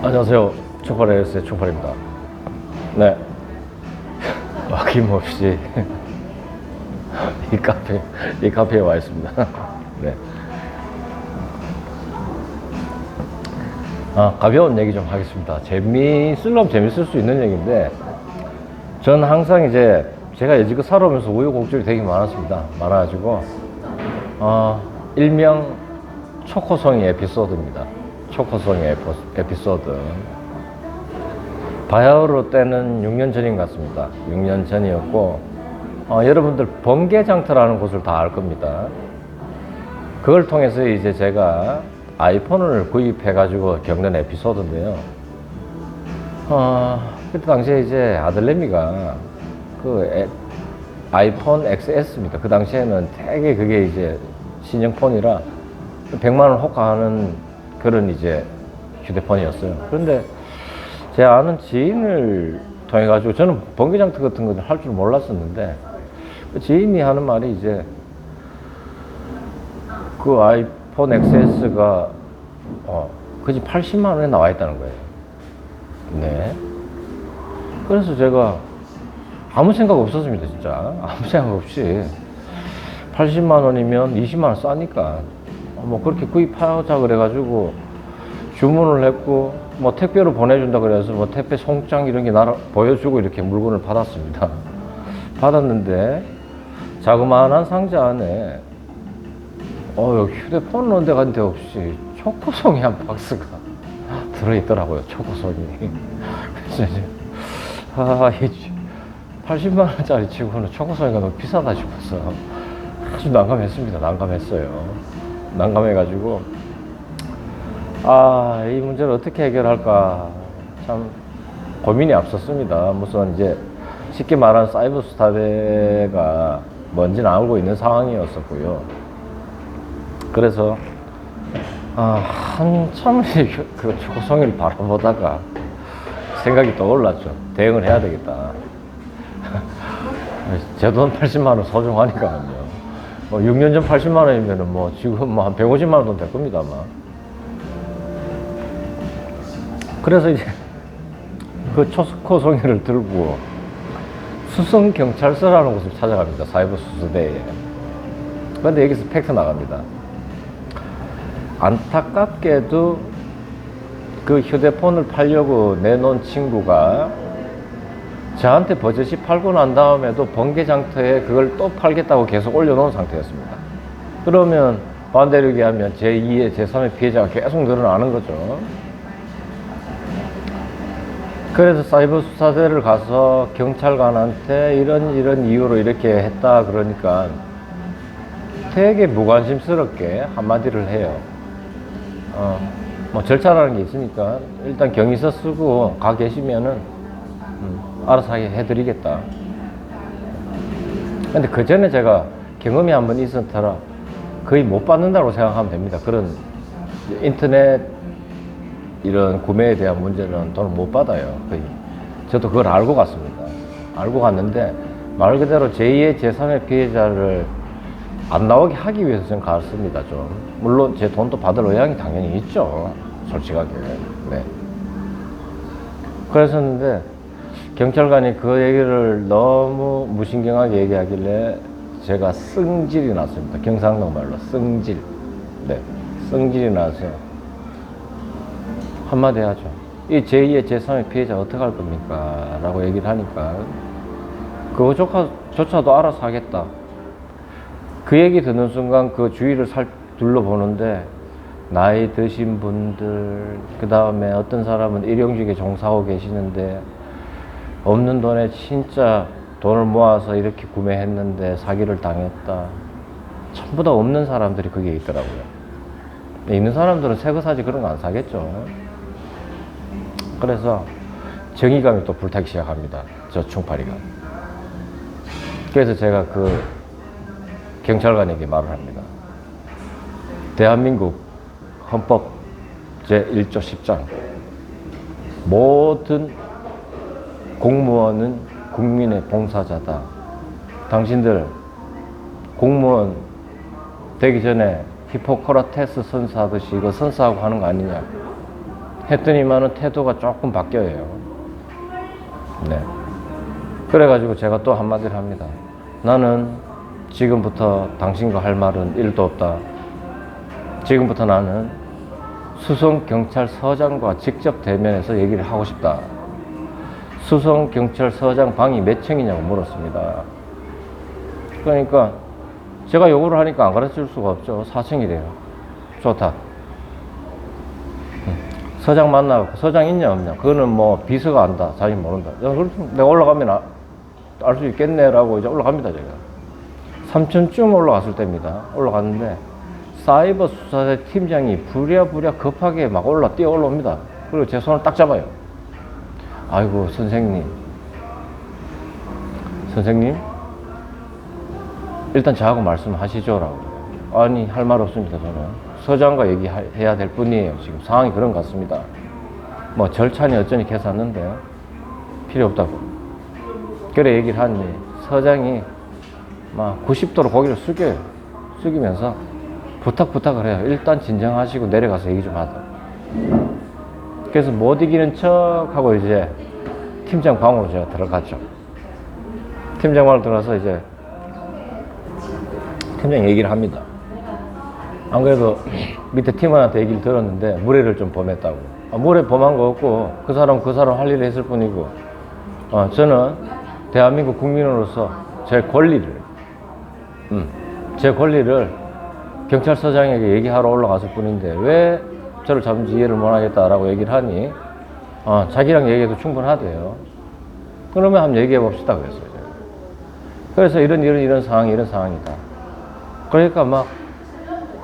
안녕하세요. 총팔에서의 총팔입니다. 네. 아낌없이 이 카페에 와 있습니다. 네. 가벼운 얘기 좀 하겠습니다. 재밌을 수 있는 얘기인데, 전 항상 이제 제가 여지껏 살아오면서 우여곡절이 되게 많았습니다. 많아가지고, 일명 초코송이 에피소드입니다. 초코송이 에피소드. 바야흐로 때는 6년 전인 것 같습니다. 6년 전이었고, 여러분들 번개장터라는 곳을 다 알 겁니다. 그걸 통해서 이제 제가 아이폰을 구입해가지고 겪는 에피소드인데요. 그때 당시에 이제 아들내미가 그 아이폰 XS입니다. 그 당시에는 되게 그게 이제 신형폰이라 100만원 호가하는 그런 이제 휴대폰이었어요. 그런데 제 아는 지인을 통해가지고, 저는 번개장터 같은 거 할 줄 몰랐었는데, 그 지인이 하는 말이 이제 그 아이폰 XS가 그지 80만원에 나와 있다는 거예요. 네. 그래서 제가 아무 생각 없었습니다, 진짜. 아무 생각 없이 80만원이면 20만원 싸니까 뭐 그렇게 구입하자 그래가지고 주문을 했고, 뭐 택배로 보내준다 그래서 뭐 택배 송장 이런 게 보여주고 이렇게 물건을 받았습니다. 받았는데 자그마한 상자 안에 휴대폰 넣은 데가 데 없이 초코송이 한 박스가 들어있더라고요. 초코송이. 그래서 이제 80만원짜리 치고는 초코송이가 너무 비싸다 싶어서 아주 난감했습니다. 난감해가지고 이 문제를 어떻게 해결할까 참 고민이 앞섰습니다. 무슨 이제 쉽게 말하는 사이버 스타데가 뭔지는 알고 있는 상황이었었고요. 그래서 한참 그 초코송이를 바라보다가 생각이 떠올랐죠. 대응을 해야 되겠다. 제 돈 80만원 소중하니까요. 6년 전 80만원이면 뭐 지금 한 150만원 돈 될 겁니다, 아마. 그래서 이제 그 초코송이를 들고 수성경찰서라는 곳을 찾아갑니다. 사이버 수수대에. 그런데 여기서 팩트 나갑니다. 안타깝게도 그 휴대폰을 팔려고 내놓은 친구가 저한테 버젓이 팔고 난 다음에도 번개장터에 그걸 또 팔겠다고 계속 올려놓은 상태였습니다. 그러면 반대로 얘기하면 제2의 제3의 피해자가 계속 늘어나는 거죠. 그래서 사이버 수사대를 가서 경찰관한테 이런 이유로 이렇게 했다 그러니까 되게 무관심스럽게 한마디를 해요. 뭐 절차라는 게 있으니까 일단 경위서 쓰고 가 계시면은 알아서 해드리겠다. 근데 그 전에 제가 경험이 한번 있었더라 거의 못 받는다고 생각하면 됩니다. 그런 인터넷 이런 구매에 대한 문제는 돈을 못 받아요. 거의. 저도 그걸 알고 갔습니다. 알고 갔는데 말 그대로 제2의 제3의 피해자를 안 나오게 하기 위해서 저는 갔습니다. 좀 물론 제 돈도 받을 의향이 당연히 있죠, 솔직하게. 네. 그랬었는데 경찰관이 그 얘기를 너무 무신경하게 얘기하길래 제가 승질이 났습니다. 경상도 말로 승질. 네, 승질이 나서 한마디 하죠. 이 제2의 제3의 피해자 어떻게 할 겁니까? 라고 얘기를 하니까 그거조차도 알아서 하겠다. 그 얘기 듣는 순간 그 주위를 둘러보는데 나이 드신 분들, 그 다음에 어떤 사람은 일용직에 종사하고 계시는데 없는 돈에 진짜 돈을 모아서 이렇게 구매했는데 사기를 당했다. 전부 다 없는 사람들이 거기에 있더라고요. 있는 사람들은 새 거 사지 그런 거 안 사겠죠. 그래서 정의감이 또 불타기 시작합니다. 저 충파리가. 그래서 제가 그 경찰관에게 말을 합니다. 대한민국 헌법 제1조 10장 모든 공무원은 국민의 봉사자다. 당신들 공무원 되기 전에 히포크라테스 선서하듯이 이거 선서하고 하는 거 아니냐. 했더니만은 태도가 조금 바뀌어요. 네. 그래가지고 제가 또 한마디를 합니다. 나는 지금부터 당신과 할 말은 1도 없다. 지금부터 나는 수성경찰서장과 직접 대면해서 얘기를 하고 싶다. 수성경찰서장 방이 몇 층이냐고 물었습니다. 그러니까 제가 요구를 하니까 안 가르쳐 줄 수가 없죠. 4층이래요. 좋다. 서장 만나고 서장 있냐 없냐 그거는 뭐 비서가 안다. 자기 모른다. 그럼 내가 올라가면 알 수 있겠네라고 이제 올라갑니다. 제가 3층쯤 올라갔을 때입니다. 올라갔는데 사이버 수사대 팀장이 부랴부랴 급하게 막 뛰어 올라옵니다. 그리고 제 손을 딱 잡아요. 아이고 선생님 일단 저하고 말씀하시죠라고. 아니 할 말 없습니다. 저는 서장과 얘기해야 될 뿐이에요. 지금 상황이 그런 것 같습니다. 뭐 절차니 어쩌니 계산하는데 필요 없다고. 그래 얘기를 하니 서장이 막 90도로 고개를 숙이면서 부탁을 해요. 일단 진정하시고 내려가서 얘기 좀 하자. 그래서 못 이기는 척하고 이제 팀장 방으로 제가 들어갔죠. 팀장 방으로 들어가서 이제 팀장 얘기를 합니다. 안 그래도 밑에 팀원한테 얘기를 들었는데 무례를 좀 범했다고. 무례 범한 거 없고 그 사람 할 일을 했을 뿐이고 저는 대한민국 국민으로서 제 권리를 경찰서장에게 얘기하러 올라갔을 뿐인데 왜 저를 잡은지 이해를 못하겠다라고 얘기를 하니 자기랑 얘기해도 충분하대요. 그러면 한번 얘기해 봅시다 그랬어요. 그래서 이런 상황이다. 그러니까 막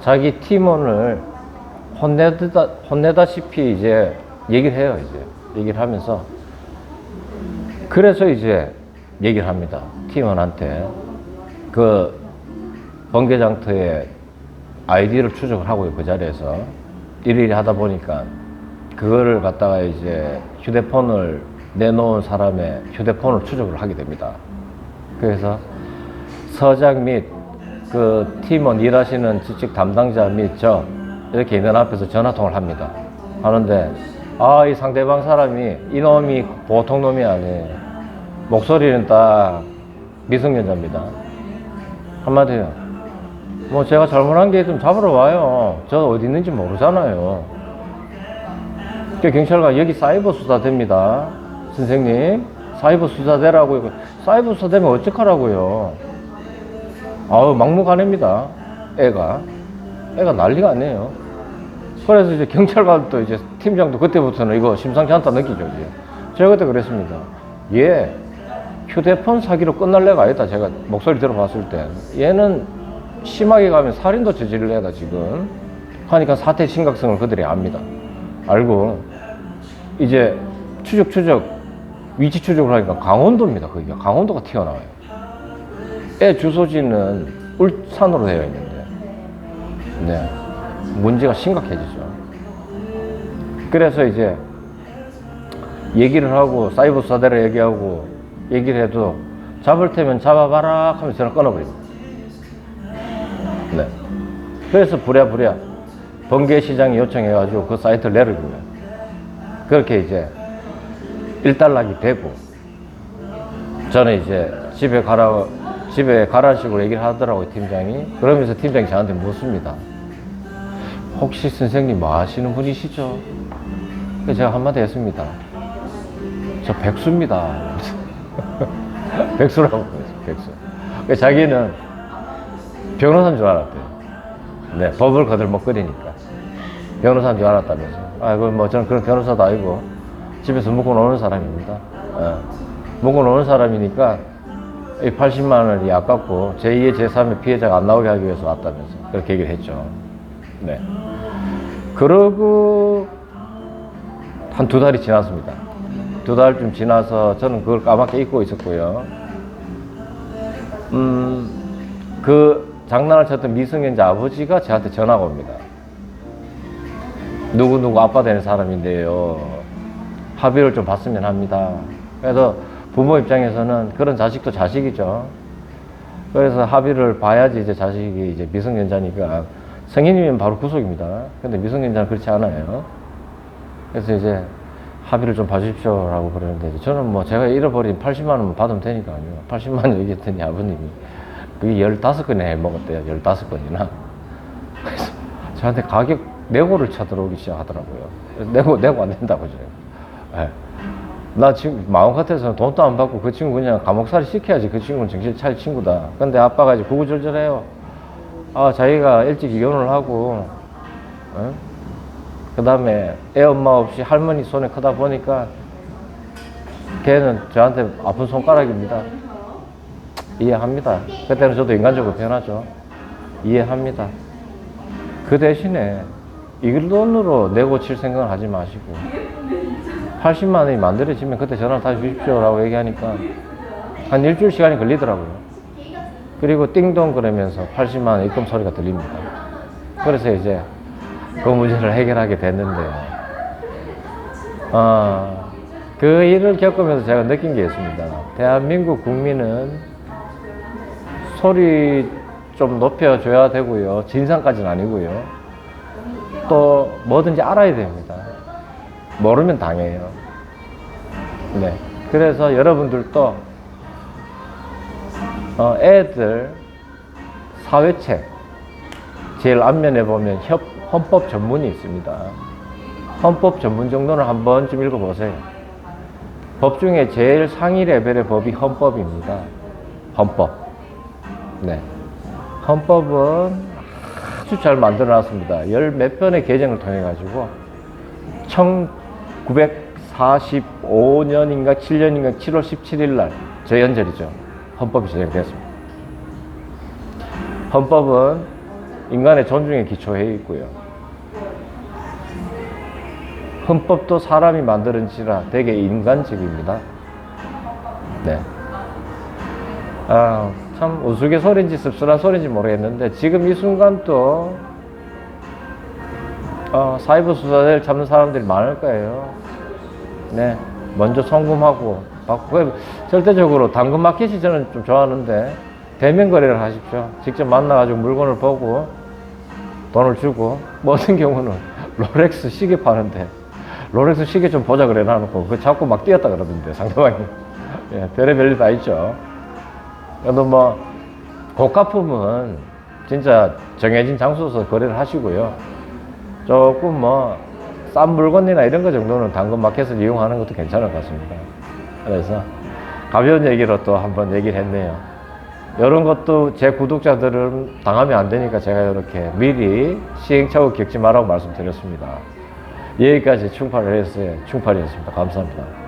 자기 팀원을 혼내다시피 이제 얘기를 해요. 얘기를 하면서 그래서 이제 얘기를 합니다. 팀원한테 그 번개장터에 아이디를 추적을 하고요. 그 자리에서 일일이 하다 보니까 그거를 갖다가 이제 휴대폰을 내놓은 사람의 휴대폰을 추적을 하게 됩니다. 그래서 서장 및 그 팀원 일하시는 직책 담당자 및 저 이렇게 있는 앞에서 전화통화를 합니다. 하는데 이 상대방 사람이 이놈이 보통 놈이 아니에요. 목소리는 딱 미성년자입니다. 한마디요. 뭐 제가 잘못한 게 좀 잡으러 와요. 저 어디 있는지 모르잖아요. 경찰관 여기 사이버 수사대입니다. 선생님 사이버 수사대라고요. 사이버 수사대면 어떡하라고요. 막무가내입니다. 애가 난리가 아니에요. 그래서 이제 경찰관도 이제 팀장도 그때부터는 이거 심상치 않다 느끼죠. 이제 제가 그때 그랬습니다. 얘 휴대폰 사기로 끝날 애가 아니다. 제가 목소리 들어봤을 때 얘는 심하게 가면 살인도 저지를 애다 지금 하니까 사태 심각성을 그들이 압니다. 알고 이제 위치 추적을 하니까 강원도입니다. 거기가 강원도가 튀어나와요. 애 주소지는 울산으로 되어 있는데 네, 문제가 심각해지죠. 그래서 이제 얘기를 하고 사이버 수사대를 얘기를 해도 잡을 테면 잡아봐라 하면서 전화 끊어버립니다. 네. 그래서 부랴부랴 번개시장이 요청해가지고 그 사이트를 내려주고요. 그렇게 이제 일단락이 되고 저는 이제 집에 가라는 식으로 얘기를 하더라고요, 팀장이. 그러면서 팀장이 저한테 묻습니다. 혹시 선생님 뭐 하시는 분이시죠? 그래서 제가 한마디 했습니다. 저 백수입니다. 백수라고 그랬어요, 백수. 자기는 변호사인 줄 알았대요. 네, 법을 거들먹거리니까. 변호사인 줄 알았다면서. 뭐 저는 그런 변호사도 아니고 집에서 묵고 노는 사람입니다. 묵고 노는 사람이니까 이 80만 원이 아깝고 제2의 제3의 피해자가 안 나오게 하기 위해서 왔다면서 그렇게 얘기를 했죠. 네. 그러고 한 2달이 지났습니다. 2달쯤 지나서 저는 그걸 까맣게 잊고 있었고요. 그 장난을 쳤던 미성년자 아버지가 저한테 전화가 옵니다. 누구 아빠 되는 사람인데요. 합의를 좀 봤으면 합니다. 그래서 부모 입장에서는 그런 자식도 자식이죠. 그래서 합의를 봐야지 이제 자식이 이제 미성년자니까 성인이면 바로 구속입니다. 근데 미성년자는 그렇지 않아요. 그래서 이제 합의를 좀 봐주십시오라고 그러는데 저는 뭐 제가 잃어버린 80만 원만 받으면 되니까요. 80만 원 얘기했더니 아버님이 그게 15건이나 해 먹었대요. 15건이나. 그래서 저한테 가격 내고를 쳐들어오기 시작하더라고요. 내고 안 된다고 제가. 네. 나 지금 마음 같아서는 돈도 안 받고 그 친구 그냥 감옥살이 시켜야지. 그 친구는 정신 차릴 친구다. 근데 아빠가 이제 구구절절해요. 아, 자기가 일찍 이혼을 하고, 그 다음에 애 엄마 없이 할머니 손에 크다 보니까 걔는 저한테 아픈 손가락입니다. 이해합니다. 그때는 저도 인간적으로 변하죠. 이해합니다. 그 대신에 이 돈으로 내고 칠 생각을 하지 마시고 80만 원이 만들어지면 그때 전화 다시 주십시오라고 얘기하니까 한 일주일 시간이 걸리더라고요. 그리고 띵동 그러면서 80만 원 입금 소리가 들립니다. 그래서 이제 그 문제를 해결하게 됐는데요. 그 일을 겪으면서 제가 느낀 게 있습니다. 대한민국 국민은 소리 좀 높여줘야 되고요. 진상까지는 아니고요. 또 뭐든지 알아야 됩니다. 모르면 당해요. 네. 그래서 여러분들도 애들 사회책 제일 앞면에 보면 헌법 전문이 있습니다. 헌법 전문 정도는 한 번쯤 읽어보세요. 법 중에 제일 상위 레벨의 법이 헌법입니다. 헌법. 네. 헌법은 아주 잘 만들어 놨습니다. 열 몇 편의 개정을 통해 가지고 1945년인가 7년인가 7월 17일 날 저연절이죠. 헌법이 제정됐습니다. 헌법은 인간의 존중에 기초해 있고요. 헌법도 사람이 만드는지라 되게 인간적입니다. 네. 참 우스갯소리인지 씁쓸한 소리인지 모르겠는데 지금 이 순간 또 사이버 수사를 잡는 사람들이 많을 거예요. 네. 먼저 송금하고 받고 절대적으로 당근마켓이 저는 좀 좋아하는데 대면 거래를 하십시오. 직접 만나가지고 물건을 보고 돈을 주고 뭐 어떤 경우는 롤렉스 시계 파는데 롤렉스 시계 좀 보자 그래 놔놓고 그 자꾸 막 뛰었다 그러던데 상대방이. 예, 별의별 일 다 있죠. 그래도 뭐 고가품은 진짜 정해진 장소에서 거래를 하시고요. 조금 뭐 싼 물건이나 이런 거 정도는 당근마켓을 이용하는 것도 괜찮을 것 같습니다. 그래서 가벼운 얘기로 또 한번 얘기를 했네요. 이런 것도 제 구독자들은 당하면 안 되니까 제가 이렇게 미리 시행착오 겪지 말라고 말씀드렸습니다. 여기까지 충팔을 했어요. 충팔이었습니다. 감사합니다.